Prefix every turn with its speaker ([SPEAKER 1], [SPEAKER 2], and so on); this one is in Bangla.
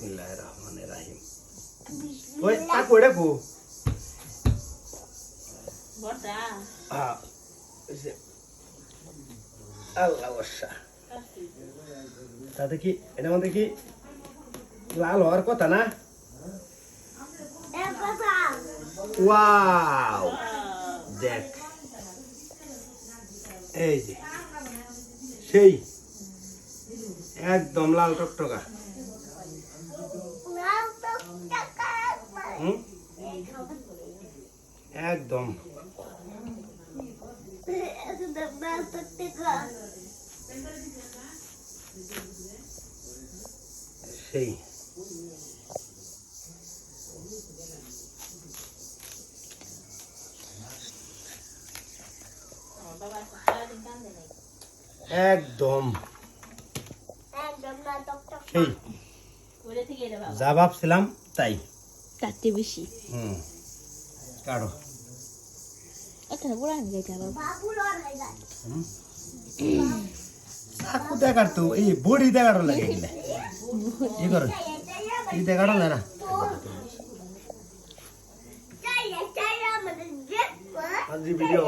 [SPEAKER 1] বিসমিল্লাহির রহমানির রহিম ওই কাকু এটা কো
[SPEAKER 2] বড়টা
[SPEAKER 1] আল্লাহ বর্ষা তাতে কি এটা মধ্যে কি লাল হওয়ার কথা না ওয়াও দেখ এই যে সেই একদম লাল টকটকা একদম সেই একদম সেই যা ভাবছিলাম তাই
[SPEAKER 2] কাটতে বেশি
[SPEAKER 1] কারো
[SPEAKER 2] ওখানে বড় আমি যাইতে হবে
[SPEAKER 1] চাকু দেখার তো এই বড়ি দেখারও লাগে এগুলা ই করো এই দেখারও না আজ ভিডিও